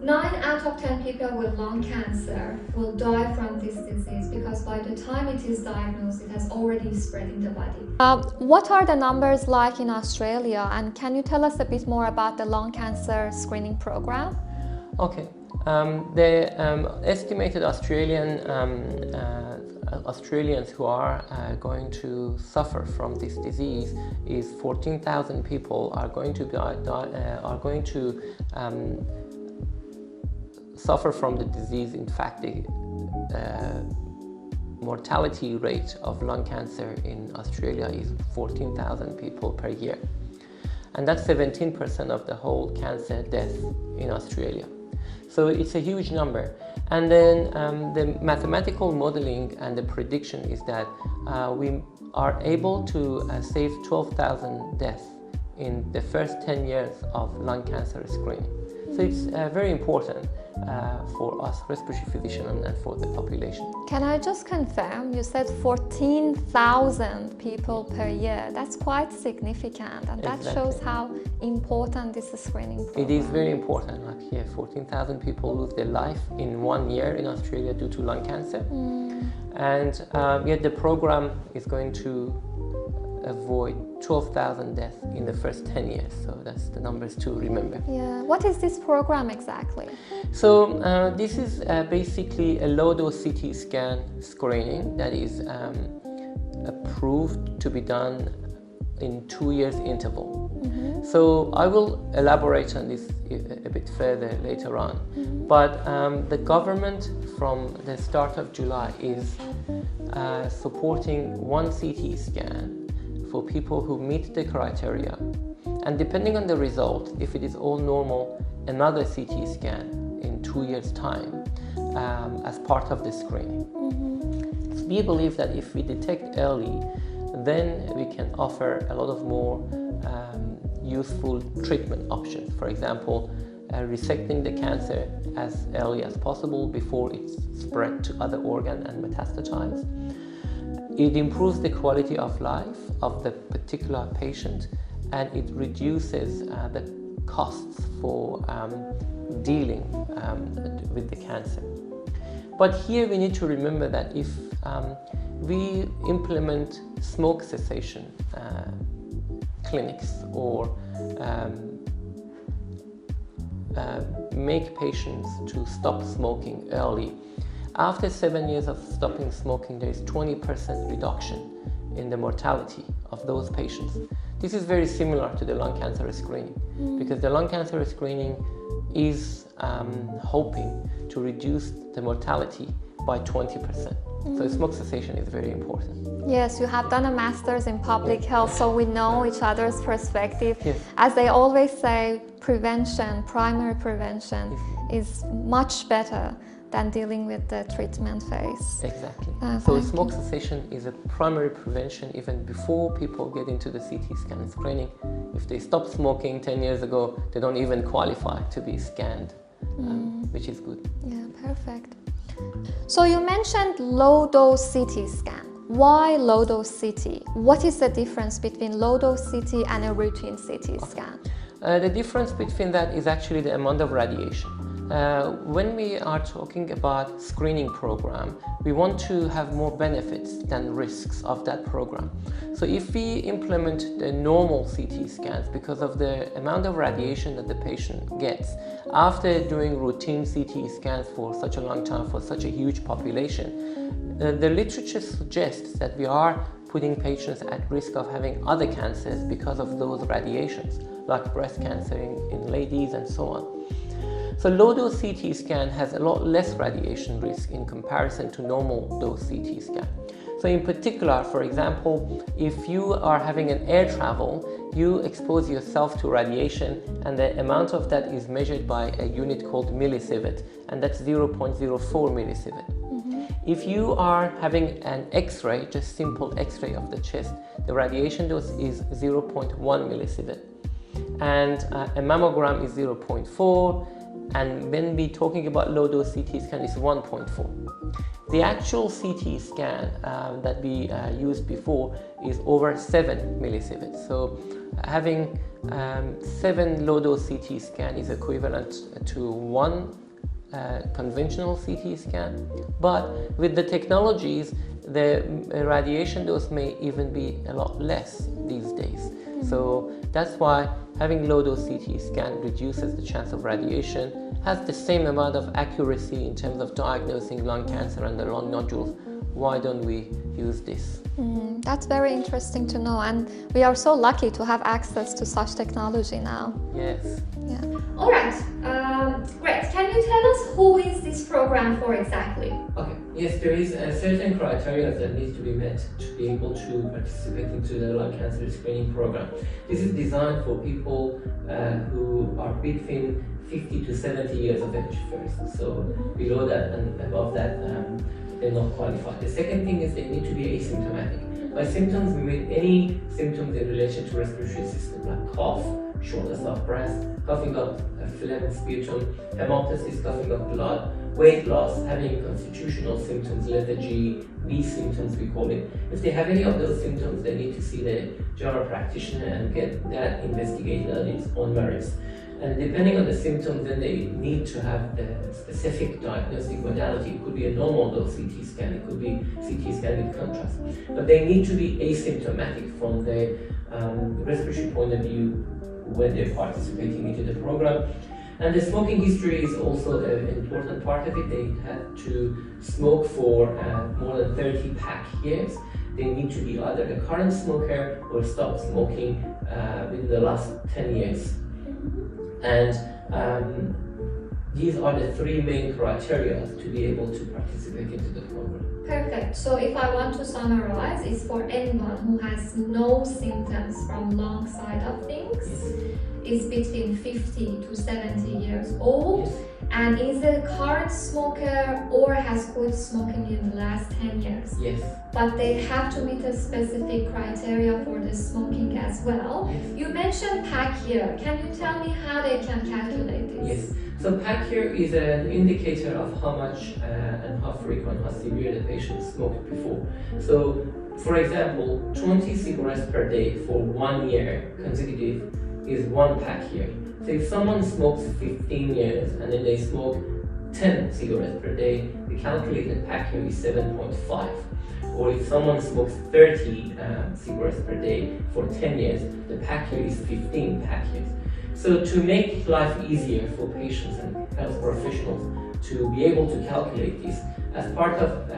9 out of 10 people with lung cancer will die from this disease because by the time it is diagnosed, it has already spread in the body. What are the numbers like in Australia, and can you tell us a bit more about the lung cancer screening program? Okay. The estimated Australians who are going to suffer from this disease is 14,000 people are going to suffer from the disease. In fact, the mortality rate of lung cancer in Australia is 14,000 people per year, and that's 17% of the whole cancer death in Australia. So it's a huge number. And then the mathematical modeling and the prediction is that we are able to save 12,000 deaths in the first 10 years of lung cancer screening. So it's very important for us respiratory physicians and for the population. Can I just confirm, you said 14,000 people per year. That's quite significant, and that shows how important this screening program. It is very important. Like here, 14,000 people lose their life in 1 year in Australia due to lung cancer. And yet the program is going to avoid 12,000 deaths in the first 10 years. So that's the numbers to remember. Yeah. What is this program exactly? So this is basically a low-dose CT scan screening that is approved to be done in 2 years interval. So I will elaborate on this a bit further later on. But the government from the start of July is supporting one CT scan for people who meet the criteria, and depending on the result, if it is all normal, another CT scan in 2 years' time as part of the screening. We believe that if we detect early, then we can offer a lot of more useful treatment options. For example, resecting the cancer as early as possible before it's spread to other organs and metastasizes. It improves the quality of life of the particular patient, and it reduces the costs for dealing with the cancer. But here we need to remember that if we implement smoke cessation clinics or make patients to stop smoking early, after 7 years of stopping smoking, there is 20% reduction in the mortality of those patients. This is very similar to the lung cancer screening, because the lung cancer screening is hoping to reduce the mortality by 20%. So smoke cessation is very important. Yes, you have done a master's in public health, so we know each other's perspective. Yes. As they always say, prevention, primary prevention is much better than dealing with the treatment phase. Exactly. So smoke cessation is a primary prevention even before people get into the CT scan screening. If they stopped smoking 10 years ago, they don't even qualify to be scanned, which is good. Yeah, perfect. So you mentioned low-dose CT scan. Why low-dose CT? What is the difference between low-dose CT and a routine CT scan? The difference between that is actually the amount of radiation. When we are talking about screening program, we want to have more benefits than risks of that program. So if we implement the normal CT scans, because of the amount of radiation that the patient gets after doing routine CT scans for such a long time for such a huge population, the literature suggests that we are putting patients at risk of having other cancers because of those radiations, like breast cancer in ladies and so on. So low-dose CT scan has a lot less radiation risk in comparison to normal dose CT scan. So in particular, for example, if you are having an air travel, you expose yourself to radiation, and the amount of that is measured by a unit called millisievert, and that's 0.04 millisievert. If you are having an X-ray, just simple X-ray of the chest, the radiation dose is 0.1 millisievert. And a mammogram is 0.4, and when we talking about low dose CT scan, it's 1.4. The actual CT scan that we used before is over 7 millisieverts. So having 7 low dose CT scan is equivalent to 1 conventional CT scan, but with the technologies, the radiation dose may even be a lot less these days. So that's why having low dose CT scan reduces the chance of radiation, has the same amount of accuracy in terms of diagnosing lung cancer and the lung nodules. Why don't we use this? That's very interesting to know, and we are so lucky to have access to such technology now. Yes. Yeah. All right, great. Can you tell us who is this program for exactly? Okay. Yes, there is a certain criteria that needs to be met to be able to participate into the lung cancer screening program. This is designed for people who are between 50 to 70 years of age first. So below that and above that, they're not qualified. The second thing is they need to be asymptomatic. By symptoms, we mean any symptoms in relation to respiratory system, like cough, shortness of breath, coughing up phlegm, sputum, hemoptysis, coughing up blood, weight loss, having constitutional symptoms, lethargy, B symptoms we call it. If they have any of those symptoms, they need to see the general practitioner and get that investigated on its own merits. And depending on the symptoms, then they need to have a specific diagnostic modality. It could be a normal dose CT scan, it could be CT scan with contrast. But they need to be asymptomatic from the respiratory point of view when they're participating into the program. And the smoking history is also an important part of it. They had to smoke for more than 30 pack years. They need to be either a current smoker or stop smoking within the last 10 years. And these are the 3 main criteria to be able to participate into the program. Perfect. So if I want to summarize, it's for anyone who has no symptoms from lung side of things, is between 50 to 70 years old, and is a current smoker or has quit smoking in the last 10 years. Yes. But they have to meet a specific criteria for the smoking as well. Yes. You mentioned pack year. Can you tell me how they can calculate this? Yes. So pack year is an indicator of how much and how frequent, how severe the patient smoked before. So, for example, 20 cigarettes per day for 1 year consecutive is 1 pack year. So if someone smokes 15 years and then they smoke 10 cigarettes per day, the calculated pack year is 7.5. Or if someone smokes 30 cigarettes per day for 10 years, the pack year is 15 pack years. So to make life easier for patients and health professionals to be able to calculate this, as part of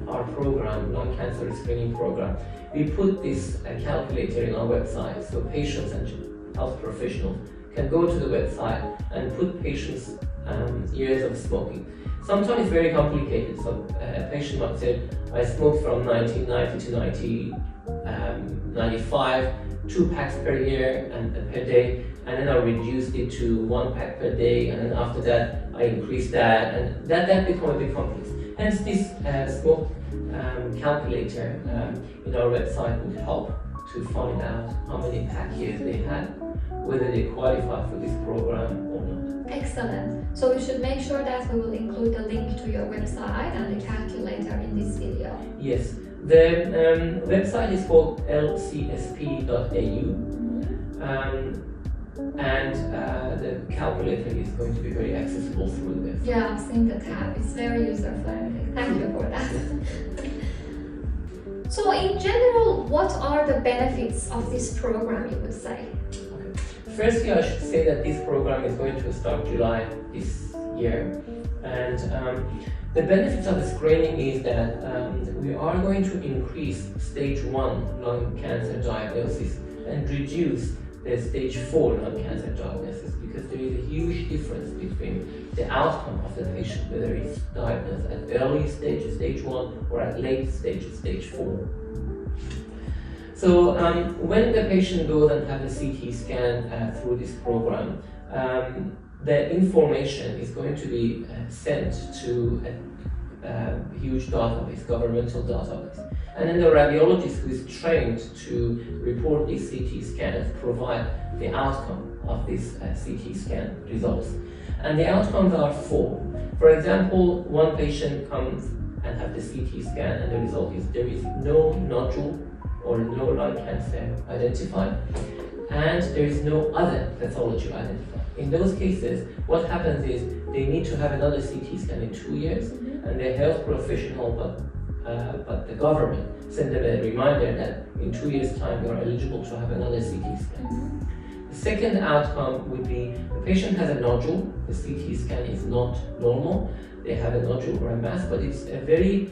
our program, lung cancer screening program, we put this calculator in our website so patients and health professionals can go to the website and put patients' years of smoking. Sometimes it's very complicated. So a patient might say, I smoked from 1990 to 1995, 2 packs per year and per day, and then I reduced it to 1 pack per day, and then after that I increased that, and that becomes a bit complex. Hence this smoke calculator in our website would help to find out how many pack years they had, whether they qualify for this program or not. Excellent. So we should make sure that we will include the link to your website and the calculator in this video. Yes, the website is called lcsp.au, and the calculator is going to be very accessible through the website. Yeah, I've seen the tab. It's very user-friendly. Thank you for that. So in general, what are the benefits of this program, you would say? Firstly, I should say that this program is going to start July this year, and the benefits of the screening is that we are going to increase stage 1 lung cancer diagnosis and reduce the stage 4 lung cancer diagnosis, because there is a huge difference between the outcome of the patient, whether it's diagnosed at early stage, stage 1, or at late stage, stage 4. So when the patient goes and has a CT scan through this program, the information is going to be sent to a huge database, governmental database. And then the radiologist who is trained to report these CT scans provide the outcome of these CT scan results. And the outcomes are 4. For example, one patient comes and have the CT scan and the result is there is no nodule or no lung cancer identified, and there is no other pathology identified. In those cases, what happens is they need to have another CT scan in 2 years, and the health professional, but the government send them a reminder that in 2 years' time you are eligible to have another CT scan. The second outcome would be the patient has a nodule, the CT scan is not normal, they have a nodule or a mass, but it's a very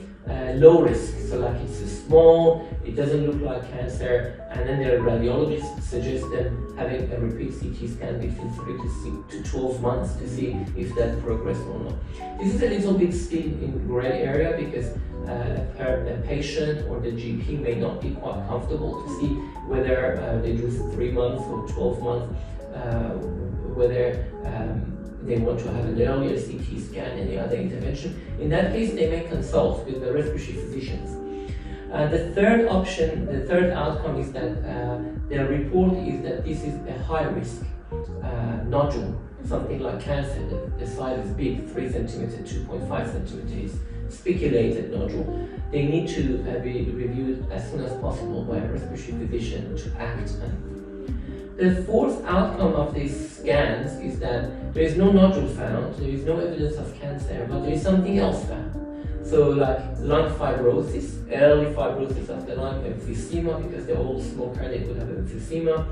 low risk, so like it's small, it doesn't look like cancer, and then the radiologist suggests them having a repeat CT scan between 3 to 12 months to see if that progressed or not. This is a little bit still in gray area because a patient or the GP may not be quite comfortable to see whether they do 3 months or 12 months, whether they want to have an earlier CT scan, any other intervention. In that case, they may consult with the respiratory physicians. The third option, the third outcome is that their report is that this is a high risk nodule, something like cancer. The size is big, 3 centimeter, 2.5 centimeters, speculated nodule. They need to be reviewed as soon as possible by a respiratory physician to act. The fourth outcome of these scans is that there is no nodule found, there is no evidence of cancer, but there is something else found. So like lung fibrosis, early fibrosis of the lung, emphysema, because the old smoker they could have emphysema,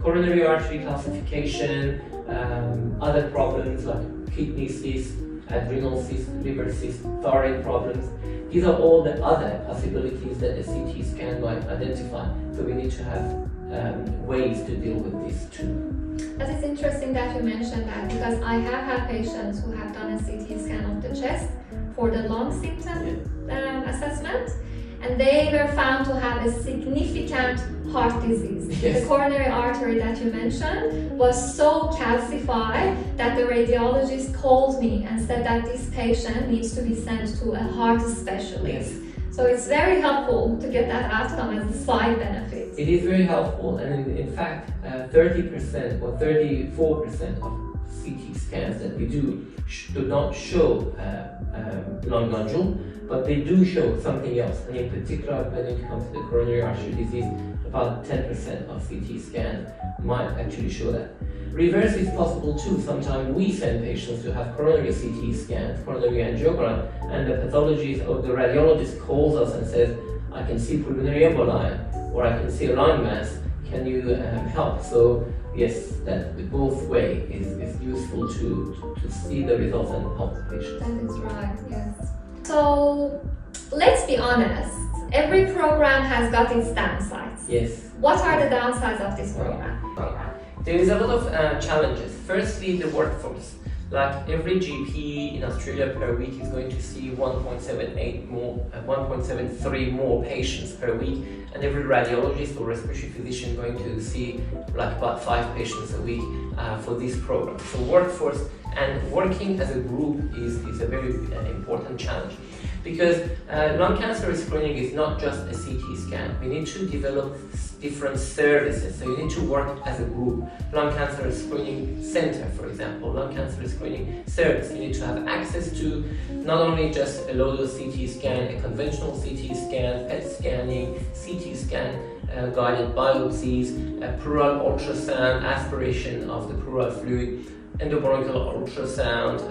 coronary artery calcification, other problems like kidney cyst, adrenal cyst, liver cyst, thyroid problems. These are all the other possibilities that the CT scan might identify. So we need to have ways to deal with these too. But it's interesting that you mentioned that, because I have had patients who have done a CT scan of the chest for the lung symptom assessment, and they were found to have a significant heart disease. Yes. The coronary artery that you mentioned was so calcified that the radiologist called me and said that this patient needs to be sent to a heart specialist. Yes. So it's very helpful to get that outcome as a side benefit. It is very helpful, and in fact, 30% or 34% of CT scans that we do not show lung nodule, but they do show something else. And in particular, when it comes to the coronary artery disease, about 10% of CT scans might actually show that. Reverse is possible too. Sometimes we send patients who have coronary CT scans, coronary angiogram, and the pathologist or the radiologist calls us and says, I can see pulmonary emboli, or I can see a lung mass, can you help? So yes, that both way is useful to see the results and help the patient. That is right, yes. So let's be honest, every program has got its downsides. Yes. What are the downsides of this program? There is a lot of challenges. Firstly, the workforce. Like every GP in Australia per week is going to see 1.73 more patients per week, and every radiologist or respiratory physician is going to see like about 5 patients a week for this program. So workforce and working as a group is a very important challenge, because lung cancer screening is not just a CT scan. We need to develop different services, so you need to work as a group. Lung cancer screening center, for example, lung cancer screening service. You need to have access to not only just a low-dose CT scan, a conventional CT scan, PET scanning, CT scan, guided biopsies, pleural ultrasound, aspiration of the pleural fluid, endobronchial ultrasound,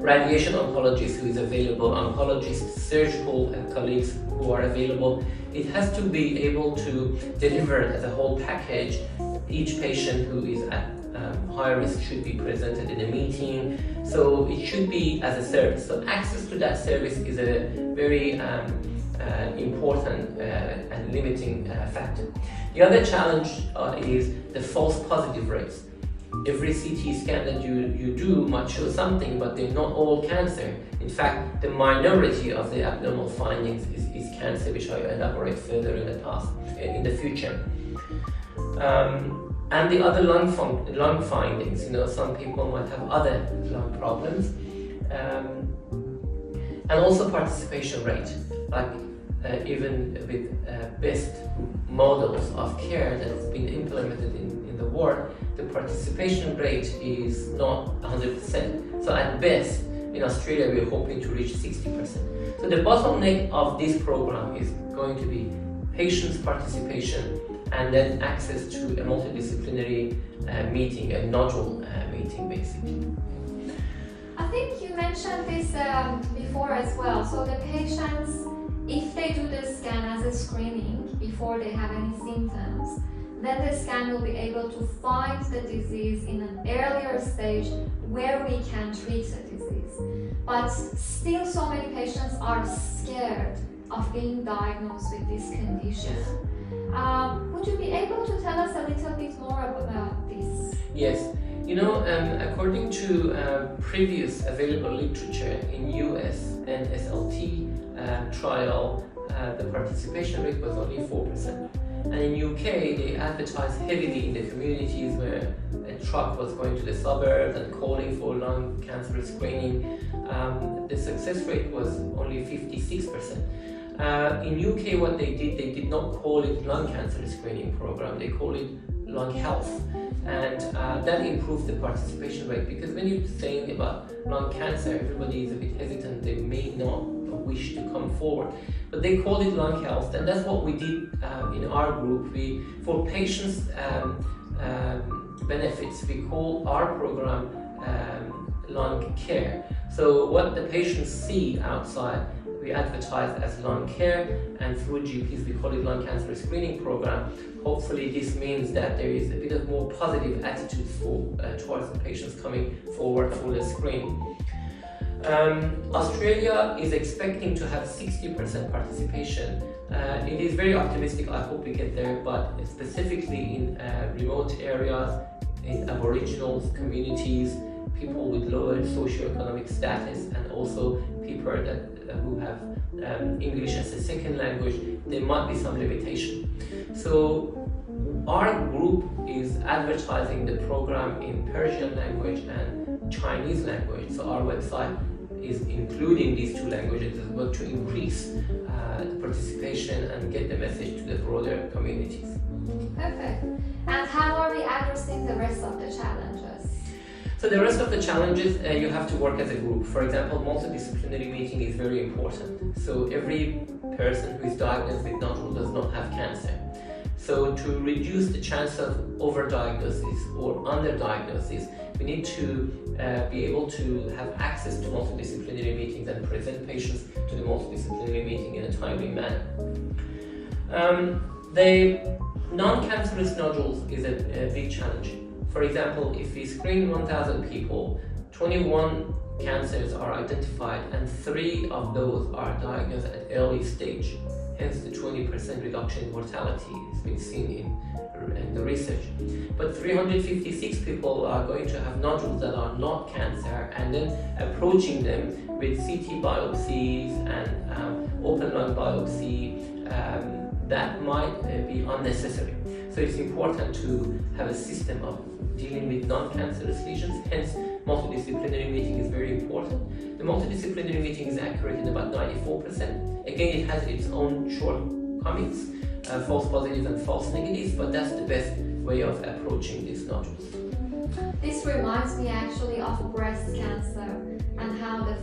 radiation oncologist who is available, oncologists, surgical colleagues who are available. It has to be able to deliver as a whole package. Each patient who is at high risk should be presented in a meeting. So it should be as a service. So access to that service is a very important and limiting factor. The other challenge is the false positive rates. Every CT scan that you do might show something, but they're not all cancer. In fact, the minority of the abnormal findings is cancer, which I elaborate further in the future. And the other lung findings, some people might have other lung problems. And also participation rate. Like even with best models of care that's been implemented in the world, the participation rate is not 100%. So at best, in Australia, we're hoping to reach 60%. So the bottleneck of this program is going to be patients' participation and then access to a multidisciplinary meeting, a nodule meeting basically. I think you mentioned this before as well. So the patients, if they do the scan as a screening before they have any symptoms, then the scan will be able to find the disease in an earlier stage where we can treat the disease. But still so many patients are scared of being diagnosed with this condition. Would you be able to tell us a little bit more about this? Yes. You know, according to previous available literature in US and SLT trial, the participation rate was only 4%. And in UK, they advertised heavily in the communities where a truck was going to the suburbs and calling for lung cancer screening. The success rate was only 56%. In UK, what they did not call it lung cancer screening program, they call it lung health. And that improved the participation rate, because when you're saying about lung cancer, everybody is a bit hesitant, they may not wish to come forward. But they call it lung health, and that's what we did in our group. For patients' benefits, we call our program lung care. So what the patients see outside, we advertise as lung care, and through GPs we call it lung cancer screening program. Hopefully this means that there is a bit of more positive attitude towards the patients coming forward for the screening. Australia is expecting to have 60% participation. It is very optimistic, I hope we get there, but specifically in remote areas, in Aboriginal communities, people with lower socioeconomic status, and also people who have English as a second language, there might be some limitation. So our group is advertising the program in Persian language and Chinese language. So our website is including these two languages as well to increase the participation and get the message to the broader communities. Perfect. And how are we addressing the rest of the challenges? So the rest of the challenges, you have to work as a group. For example, multidisciplinary meeting is very important. So every person who is diagnosed with nodule does not have cancer. So to reduce the chance of overdiagnosis or underdiagnosis, we need to be able to have access to multidisciplinary meetings and present patients to the multidisciplinary meeting in a timely manner. The non-cancerous nodules is a big challenge. For example, if we screen 1,000 people, 21 cancers are identified and 3 of those are diagnosed at early stage. Hence the 20% reduction in mortality has been seen in the research. But 356 people are going to have nodules that are not cancer, and then approaching them with CT biopsies and open lung biopsy, that might be unnecessary. So it's important to have a system of dealing with non-cancerous lesions, hence multidisciplinary meeting is very important. The multidisciplinary meeting is accurate in about 94%. Again, it has its own shortcomings, false positives and false negatives, but that's the best way of approaching these nodules. This reminds me actually of breast cancer and how the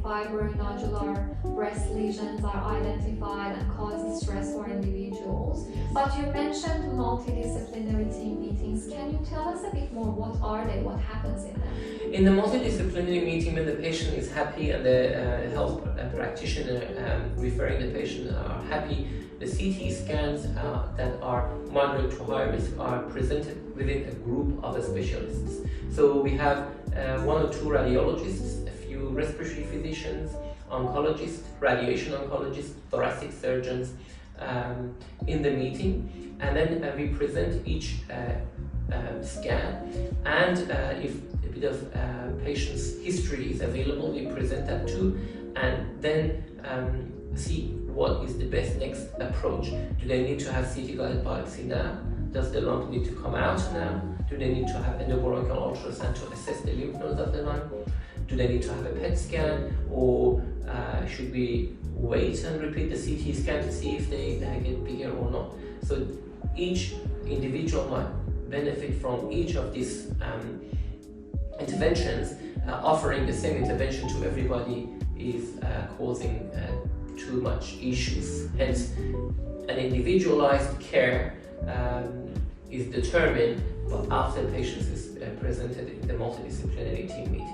fibronodular breast lesions are identified and causes stress for individuals. But you mentioned multidisciplinary team meetings. Can you tell us a bit more? What are they? What happens in them? In the multidisciplinary meeting, when the patient is happy and the health practitioner referring the patient are happy, the CT scans that are moderate to high risk are presented within a group of specialists. So we have 1 or 2 radiologists, a few respiratory physicians, oncologists, radiation oncologists, thoracic surgeons in the meeting, and then we present each scan, and if a bit of patient's history is available, we present that too, and then see what is the best next approach. Do they need to have CT guided biopsy now? Does the lung need to come out now? Do they need to have endobronchial ultrasound to assess the lymph nodes of the lung? Do they need to have a PET scan, or should we wait and repeat the CT scan to see if they get bigger or not? So each individual might benefit from each of these interventions. Offering the same intervention to everybody is causing too much issues. Hence, an individualized care is determined after the patient is presented in the multidisciplinary team meeting.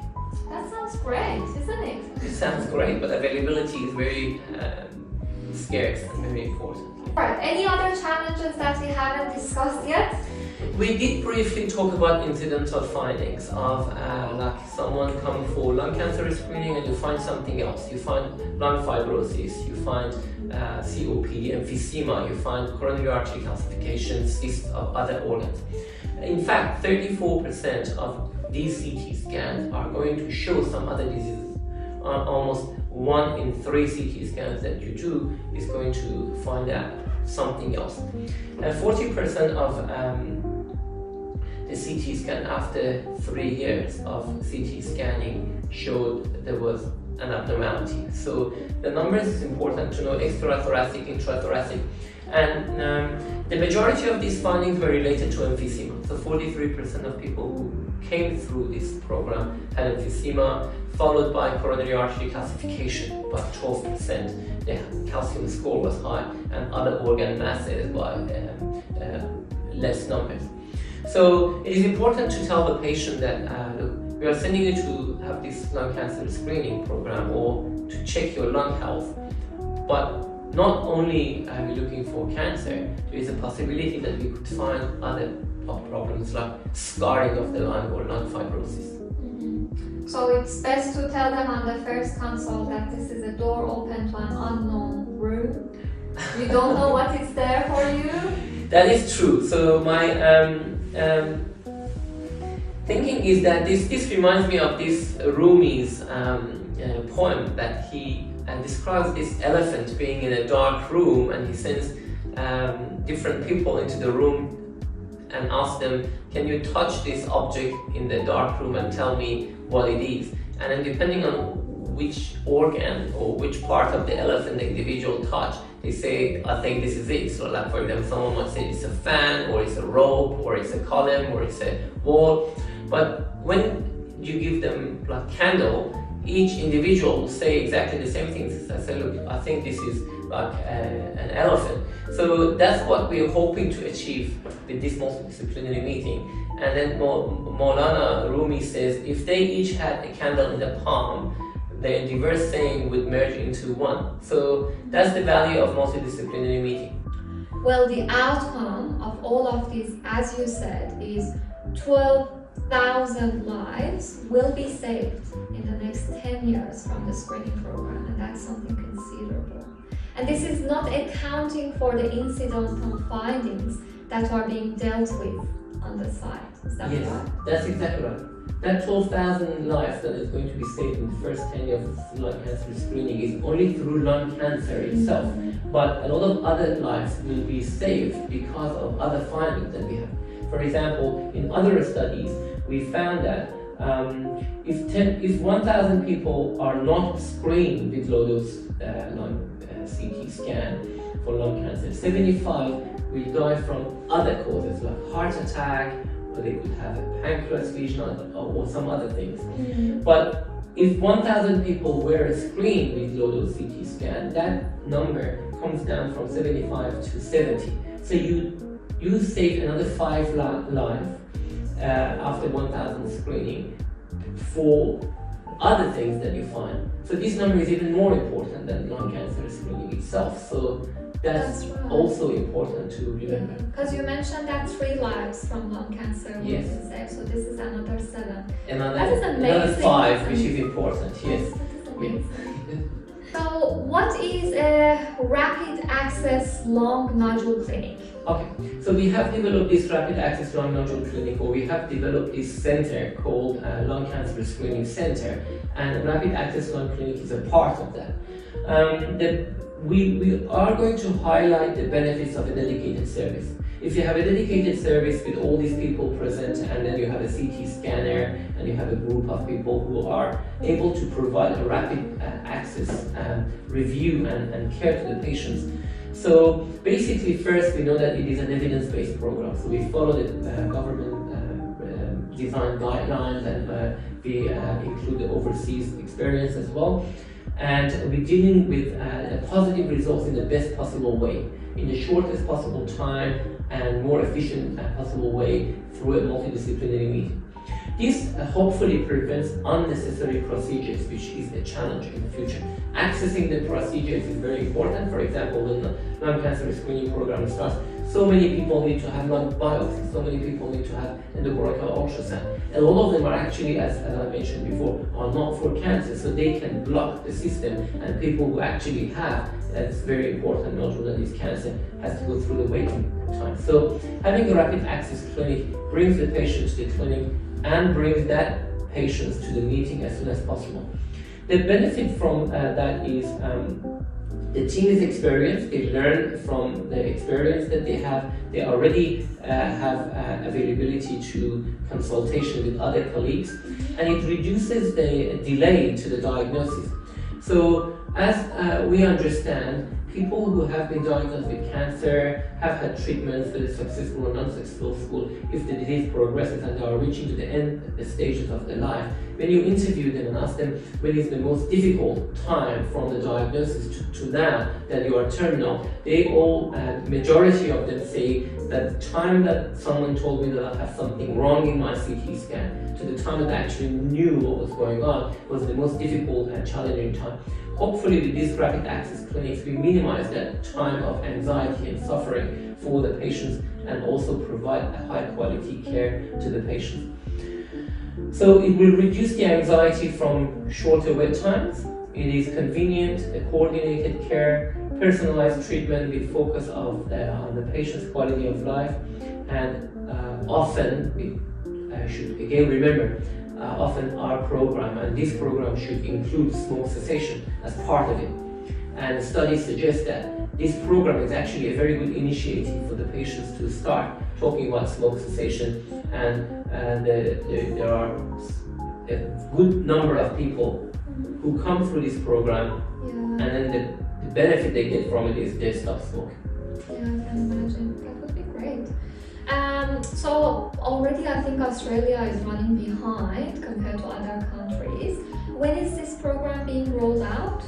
That sounds great, isn't it? It sounds great, but availability is very scarce and very important. Alright, any other challenges that we haven't discussed yet? We did briefly talk about incidental findings of like someone coming for lung cancer screening and you find something else. You find lung fibrosis, you find COP, emphysema, you find coronary artery calcification, cysts of other organs. In fact, 34% of these CT scans are going to show some other diseases. Almost 1 in 3 CT scans that you do is going to find out something else. 40% of the CT scan after 3 years of CT scanning showed there was an abnormality. So the numbers is important to know: extrathoracic, intrathoracic, and the majority of these findings were related to emphysema. So 43% of people who came through this program had emphysema, followed by coronary artery calcification by 12%. The calcium score was high, and other organ masses by less numbers. So it is important to tell the patient that look, we are sending you to have this lung cancer screening program or to check your lung health, but not only are we looking for cancer, there is a possibility that we could find other problems like scarring of the lung or lung fibrosis. So it's best to tell them on the first consult that this is a door open to an unknown room. You don't know what is there for you. That is true. So my thinking is that this reminds me of this Rumi's poem that he describes this elephant being in a dark room, and he sends different people into the room and asks them, can you touch this object in the dark room and tell me what it is? And then depending on which organ or which part of the elephant the individual touch, they say, I think this is it. So like for example, someone might say it's a fan, or it's a rope, or it's a column, or it's a wall. But when you give them like candle, each individual will say exactly the same things. I say, look, I think this is like an elephant. So that's what we're hoping to achieve with this multidisciplinary meeting. And then Maulana Rumi says, if they each had a candle in the palm, their diverse saying would merge into one. So that's the value of multidisciplinary meeting. Well, the outcome of all of this, as you said, is 12,000 lives will be saved in the next 10 years from the screening program, and that's something considerable. And this is not accounting for the incidental findings that are being dealt with on the site. Is that yes, right? That's exactly right. That 12,000 lives that is going to be saved in the first 10 years of lung cancer screening is only through lung cancer itself. But a lot of other lives will be saved because of other findings that we have. For example, in other studies, we found that if 1,000 people are not screened with low-dose lung CT scan for lung cancer, 75 will die from other causes like heart attack, or they could have a pancreas lesion or some other things. But if 1,000 people were screened with low-dose CT scan, that number comes down from 75 to 70. So you save another 5 lives after 1,000 screening for other things that you find. So this number is even more important than lung cancer screening itself. So that's right. Also important to remember. Because you mentioned that 3 lives from lung cancer will be saved, so this is another 7. That is amazing. Another 5, which is important, yes. That is amazing. So what is a rapid access lung nodule clinic? Okay, so we have developed this rapid access lung nodule clinic, or we have developed this center called Lung Cancer Screening Center, and rapid access lung clinic is a part of that. We are going to highlight the benefits of a dedicated service. If you have a dedicated service with all these people present, and then you have a CT scanner, and you have a group of people who are able to provide a rapid access review and care to the patients. So basically, first we know that it is an evidence-based program. So we follow the government design guidelines, and we include the overseas experience as well. And we're dealing with positive results in the best possible way, in the shortest possible time and more efficient possible way through a multidisciplinary meeting. This hopefully prevents unnecessary procedures, which is a challenge in the future. Accessing the procedures is very important. For example, when the lung cancer screening program starts, so many people need to have lung biopsy, so many people need to have endobronchial ultrasound. And all of them are actually, as I mentioned before, are not for cancer, so they can block the system, and people who actually have, that's very important, nodule that is cancer, has to go through the waiting time. So having a rapid access clinic brings the patient to the clinic and brings that patients to the meeting as soon as possible. The benefit from that is the team is experienced, they learn from the experience that they have, they already have availability to consultation with other colleagues, and it reduces the delay to the diagnosis. So as we understand, people who have been diagnosed with cancer have had treatments, whether successful or unsuccessful. If the disease progresses and they are reaching to the end, the stages of their life, when you interview them and ask them when is the most difficult time from the diagnosis to now that you are terminal, they all, majority of them say that the time that someone told me that I have something wrong in my CT scan to the time that I actually knew what was going on was the most difficult and challenging time. Hopefully with these rapid access clinics, we minimize that time of anxiety and suffering for the patients and also provide a high quality care to the patients. So it will reduce the anxiety from shorter wait times. It is convenient, coordinated care, personalized treatment with focus on the patient's quality of life, and often, we should again remember, often our program, and this program should include smoke cessation as part of it. And studies suggest that this program is actually a very good initiative for the patients to start talking about smoke cessation, and there are a good number of people who come through this program, and then the benefit they get from it is they stop smoking. Yeah, I can imagine. That would be great. So already I think Australia is running behind compared to other countries. When is this program being rolled out?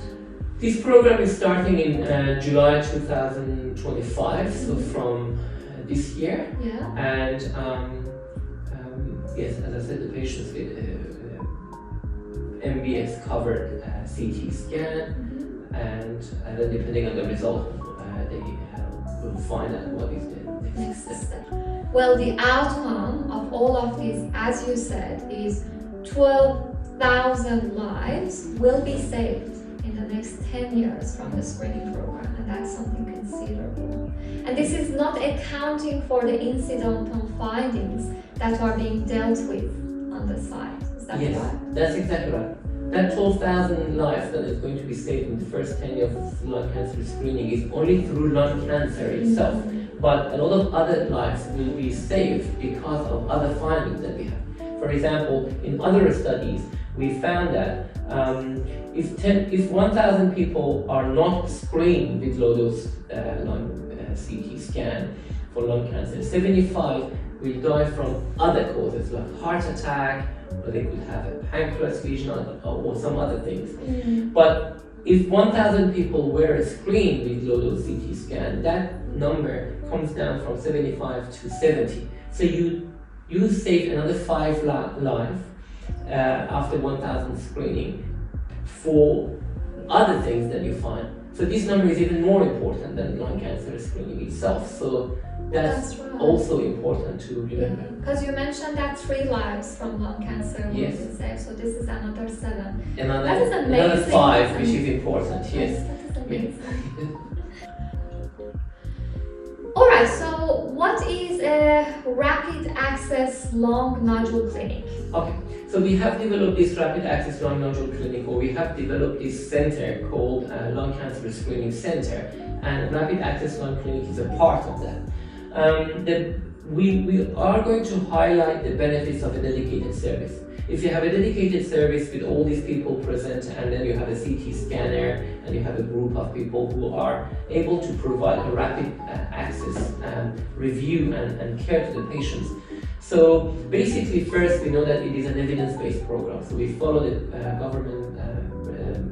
This program is starting in July 2025, so from this year. Yeah. And yes, as I said, the patients with MBS covered CT scan, and then depending on the result, they will find out what is the next step. Well, the outcome of all of this, as you said, is 12,000 lives will be saved in the next 10 years from the screening program, and that's something considerable. And this is not accounting for the incidental findings that are being dealt with on the site. Is that yes, right? That's exactly right. That 12,000 lives that is going to be saved in the first 10 years of lung cancer screening is only through lung cancer itself. But a lot of other lives will be saved because of other findings that we have. For example, in other studies, we found that if 1,000 people are not screened with low-dose CT scan for lung cancer, 75 will die from other causes like heart attack, or they could have a pancreas lesion or some other things. But if 1,000 people were screened with low-dose CT scan, that number comes down from 75 to 70. So you save another 5 lives after 1,000 screening for other things that you find. So this number is even more important than lung cancer screening itself. So that's right. Also important to remember. Because you mentioned that 3 lives from lung cancer will be saved, so this is another 7. That is amazing. Another 5, which is important, yes. That is amazing. Alright, so what is a rapid access lung nodule clinic? Okay, so we have developed this rapid access lung nodule clinic, or we have developed this center called Lung Cancer Screening Center, and rapid access lung clinic is a part of that. We are going to highlight the benefits of a dedicated service. If you have a dedicated service with all these people present, and then you have a CT scanner, and you have a group of people who are able to provide a rapid access review and care to the patients. So basically, first we know that it is an evidence-based program. So we follow the government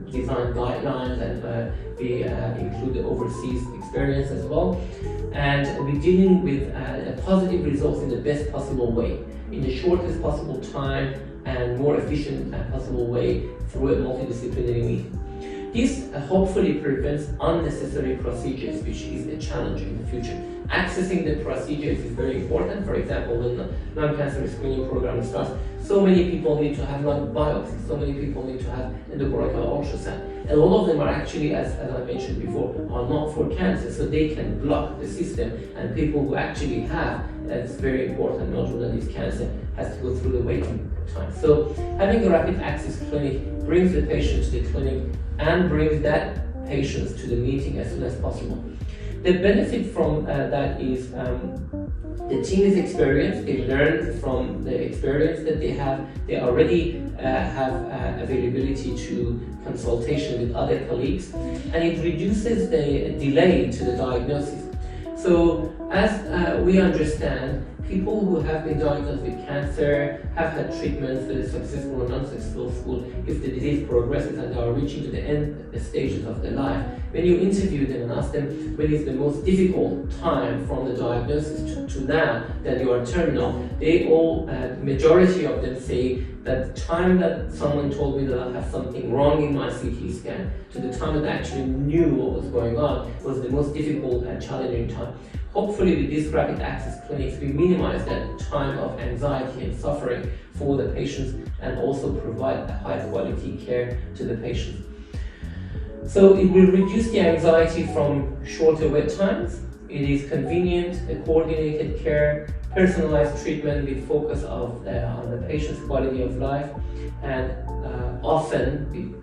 design guidelines, and we include the overseas experience as well. And we're dealing with positive results in the best possible way, in the shortest possible time and more efficient possible way through a multidisciplinary meeting. This hopefully prevents unnecessary procedures, which is a challenge in the future. Accessing the procedures is very important. For example, when the lung-cancer screening program starts, so many people need to have lung biopsies, so many people need to have endobronchial ultrasound. And all of them are actually, as I mentioned before, are not for cancer, so they can block the system, and people who actually have, that's very important, nodular disease cancer, has to go through the waiting time. So having a rapid access clinic brings the patient to the clinic and brings that patient to the meeting as soon as possible. The benefit from that is the team is experienced, they learn from the experience that they have, they already have availability to consultation with other colleagues, and it reduces the delay to the diagnosis. So as we understand, people who have been diagnosed with cancer have had treatments, whether successful or non-successful. If the disease progresses and they are reaching to the end stages of their life, when you interview them and ask them when is the most difficult time from the diagnosis to now that you are terminal, they all, majority of them say that the time that someone told me that I have something wrong in my CT scan to the time that I actually knew what was going on was the most difficult and challenging time. Hopefully with these rapid access clinics, we minimize that time of anxiety and suffering for the patients and also provide a high quality care to the patients. So it will reduce the anxiety from shorter wait times. It is convenient, a coordinated care, personalized treatment with focus on the patient's quality of life, and often, we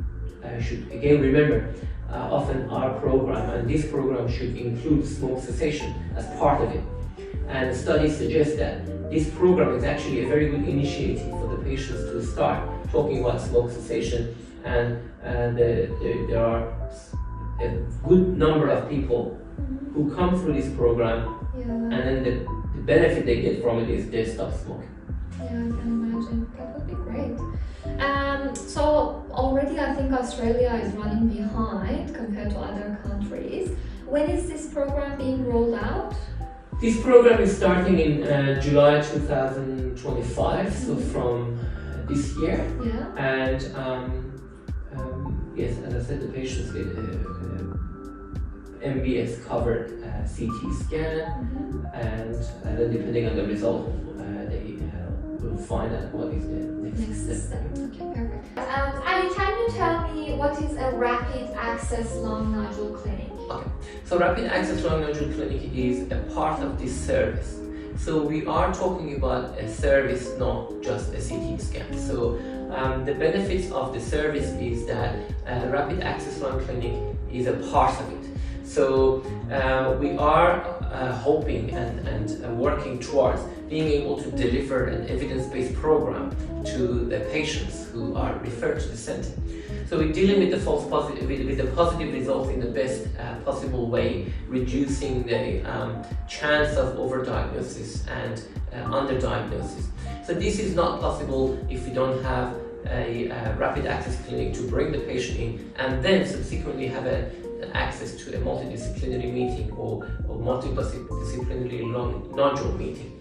should again remember, often our program, and this program should include smoke cessation as part of it. And studies suggest that this program is actually a very good initiative for the patients to start talking about smoke cessation, and there are a good number of people who come through this program, and then the benefit they get from it is they stop smoking. Yeah, I can imagine. That would be great. So already I think Australia is running behind compared to other countries. When is this program being rolled out? This program is starting in July 2025, so from this year. Yeah. And yes, as I said, the patients get MBS covered CT scan, and then depending on the result, they will find out what is the next step. Okay, perfect. Ali, can you tell me what is a rapid access lung nodule clinic? Okay, so rapid access lung nodule clinic is a part of this service. So we are talking about a service, not just a CT scan. So the benefits of the service is that rapid access lung clinic is a part of it. So we are hoping and working towards being able to deliver an evidence-based program to the patients who are referred to the center. So we're dealing with the false positive, with the positive results in the best possible way, reducing the chance of overdiagnosis and underdiagnosis. So this is not possible if we don't have a rapid access clinic to bring the patient in and then subsequently have access to a multidisciplinary meeting or multidisciplinary nodule meeting.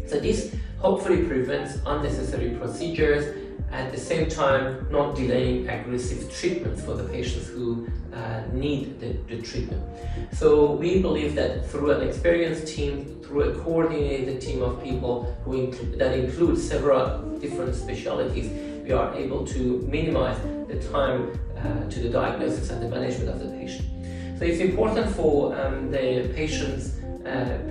So this hopefully prevents unnecessary procedures, at the same time not delaying aggressive treatments for the patients who need the treatment. So we believe that through an experienced team, through a coordinated team of people that includes several different specialties, we are able to minimize the time to the diagnosis and the management of the patient. So it's important for the patient's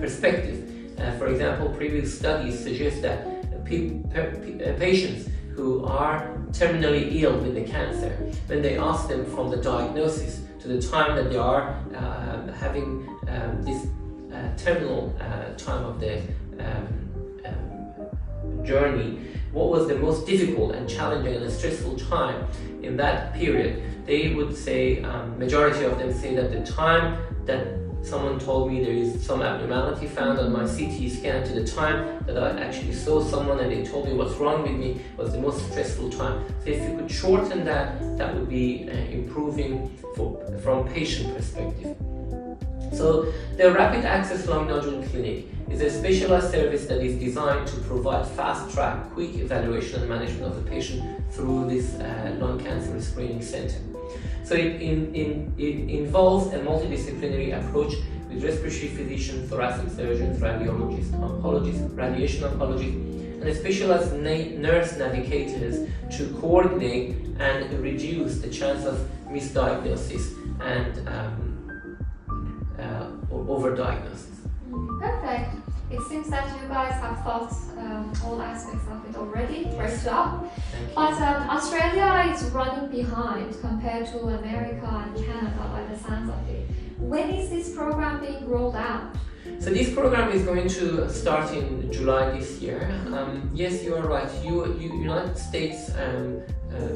perspective. For example, previous studies suggest that patients who are terminally ill with the cancer, when they ask them from the diagnosis to the time that they are having this terminal time of the journey, what was the most difficult and challenging and stressful time in that period, they would say, majority of them say that the time that someone told me there is some abnormality found on my CT scan to the time that I actually saw someone and they told me what's wrong with me was the most stressful time. So if you could shorten that, that would be improving from patient perspective. So the Rapid Access Lung Nodule Clinic is a specialized service that is designed to provide fast-track, quick evaluation and management of the patient through this lung cancer screening center. So it involves a multidisciplinary approach with respiratory physicians, thoracic surgeons, radiologists, oncologists, radiation oncologists, and specialized nurse navigators to coordinate and reduce the chance of misdiagnosis and overdiagnosis. Perfect. It seems that you guys have thought all aspects of it already. Great job. But Australia is running behind compared to America and Canada by the sounds of it. When is this program being rolled out? So this program is going to start in July this year. Yes, you are right. United States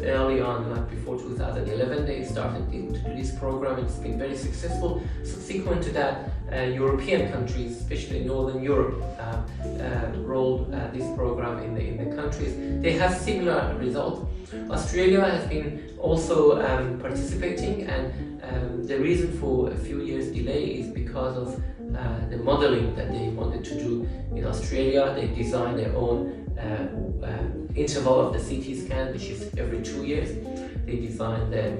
early on, like before 2011, they started to do this program. It's been very successful. Subsequent to that, European countries, especially Northern Europe, rolled this program in the countries. They have similar results. Australia has been also participating, and the reason for a few years delay is because of the modeling that they wanted to do in Australia. They designed their own interval of the CT scan, which is every 2 years. They designed the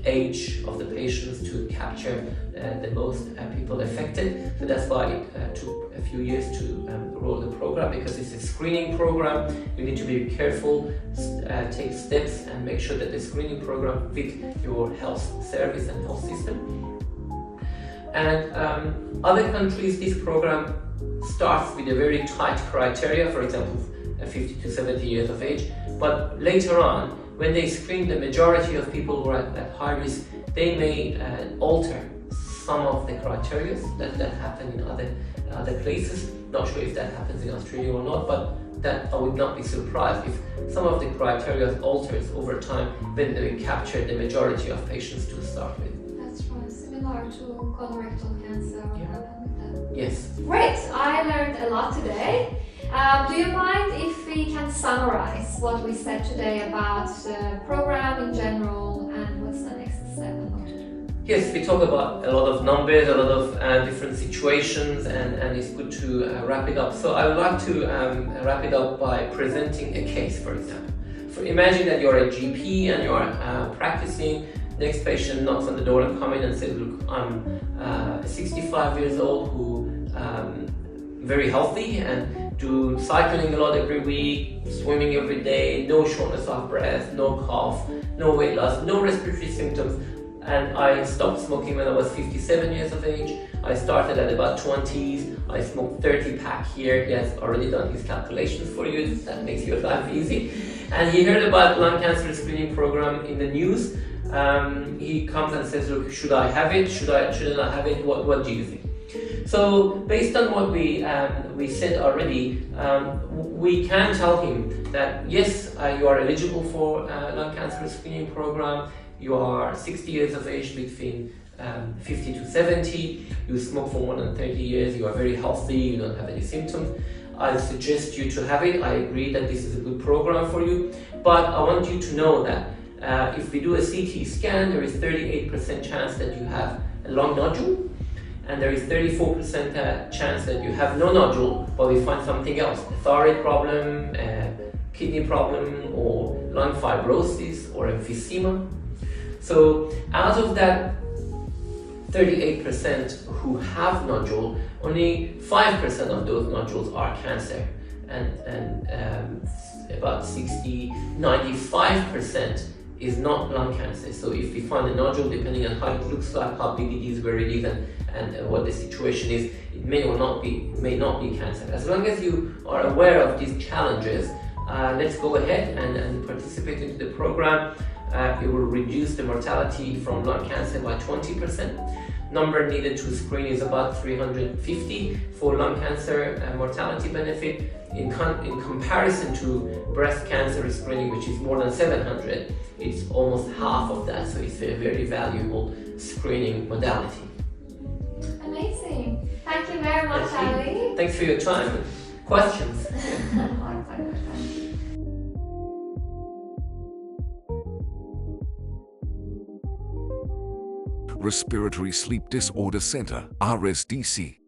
age of the patients to capture the most people affected. So that's why it took a few years to roll the program, because it's a screening program. You need to be careful, take steps and make sure that the screening program fits your health service and health system. And other countries, this program starts with a very tight criteria, for example, 50 to 70 years of age. But later on, when they screen the majority of people who are at high risk, they may alter some of the criteria that happen in other places. Not sure if that happens in Australia or not, but that I would not be surprised if some of the criteria alters over time when they capture the majority of patients to start with. That's right, similar to colorectal cancer. What happened with that? Yes. Great, I learned a lot today. Do you mind if we can summarize what we said today about the program in general and what's the next step and what to do? Yes, we talk about a lot of numbers, a lot of different situations, and it's good to wrap it up. So I would like to wrap it up by presenting a case, for example. Imagine that you're a GP and you're practicing. Next patient knocks on the door and comes in and says, look, I'm 65 years old who very healthy and do cycling a lot every week, swimming every day, no shortness of breath, no cough, no weight loss, no respiratory symptoms. And I stopped smoking when I was 57 years of age. I started at about 20s. I smoked 30 pack here. He has already done his calculations for you. That makes your life easy. And he heard about lung cancer screening program in the news. He comes and says, look, should I have it? Shouldn't I have it? What do you think? So based on what we said already, we can tell him that yes, you are eligible for lung cancer screening program. You are 60 years of age, between 50 to 70. You smoke for more than 30 years. You are very healthy. You don't have any symptoms. I suggest you to have it. I agree that this is a good program for you. But I want you to know that if we do a CT scan, there is 38% chance that you have a lung nodule. And there is 34% chance that you have no nodule, but we find something else, a thyroid problem, a kidney problem, or lung fibrosis, or emphysema. So out of that 38% who have nodule, only 5% of those nodules are cancer, and about 95% is not lung cancer. So if we find a nodule, depending on how it looks like, how big it is, where it is, and what the situation is, it may not be cancer. As long as you are aware of these challenges, let's go ahead and participate into the program. It will reduce the mortality from lung cancer by 20%. number needed to screen is about 350 for lung cancer mortality benefit. In comparison to breast cancer screening, which is more than 700, it's almost half of that, so it's a very valuable screening modality. Amazing. Thank you very much, Ali. Thanks for your time and questions. Respiratory Sleep Disorder Center, RSDC.